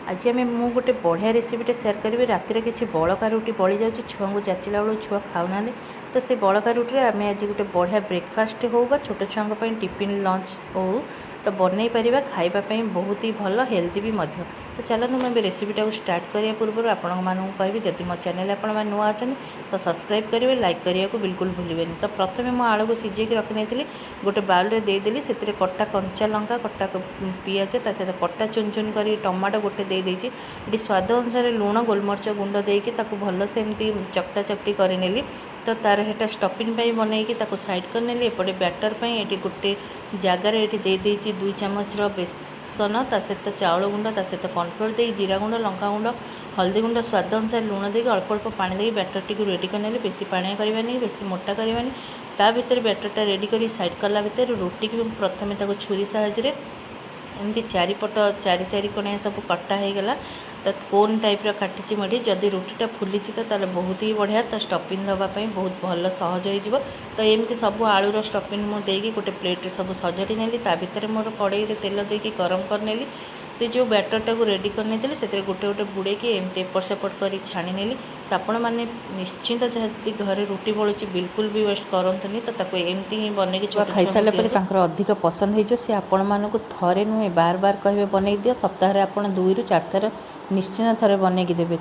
आज आम मु गोटे बढ़िया रेसिपीटे सेयार करी रातिर किसी बड़का रुटी बड़ी जाऊँगी छुआ को जाचिला बेलू छुआ खाऊना तो से बड़का रुटी आम आज गोटे बढ़िया ब्रेकफास्ट हो छोट छुआ टिफिन लंच हो तो बनई पार खावाई बहुत ही भल हेल्दी भी मध्य। तो चलते मुझे रेसिपीटा स्टार्ट करने पूर्व आपण मानू कहि जदि मो चैनल आप नुआ अच्छा तो सब्सक्राइब करेंगे लाइक करने को बिल्कुल भूलें। तो प्रथम मुझे आलू को सीझे रखी नहीं गोटे बाउल देदेली से कटा कंचा लंका कटा पिज ता सहित कटा चुन चुन कर टमाटो गोटे देदेची ये स्वाद अनुसार लुण गोलमरिच गुंड देकी भल से एमती चकटा चकटी कर तो तार हेटा स्टफिंग बनईकी साइड कर नेली एपटे बैटर ये गोटे जगार ये देदेची 2 चामच बेसन ता सहित चाउल गुंड ता सहित कॉर्नफ्लोर दे जीरा गुंड लंका गुंड हल्दी गुंड स्वाद अनुसार लुण देकी अल्प अल्प पानी देकी बैटर टी रेडी कर बेसी पानी करवानी बेसी मोटा करवानी ता भीतर बैटरटा रेडी कर साइड कला भीतर रोटी की प्रथम छुरी साहाଯ୍य एमती चारिपट चारि चारि कोणिया सब कटा हो गला तो कोन टाइप काटी मुझे जदि रुटीटा फुली तो बहुत ही बढ़िया तो स्टफिंग दवापाई बहुत भल सहज हो तो एमती सब आलूर स्टफिंग मुझे गोटे प्लेट सब सजाड़ी नेली ता भीतर मोर कड़ाई तेल देकी गरम करनेली से जो बैटरटा को रेडी करनी से गोटे गोटे बुड़े एमती एपट सेपट कर छाणी नेली तो आपण मैंने निश्चिंत जदि घरे रुटी बलुची बिल्कुल भी वेस्ट करंतुनी तो एमती ही बन खाई सारापर अधिक पसंद हो सी आपण मानक थे नुहे बार बार कहे बनई दियो सप्ताह आप 2 ରୁ 4 थर निश्चिंत थे बनईकी देवे।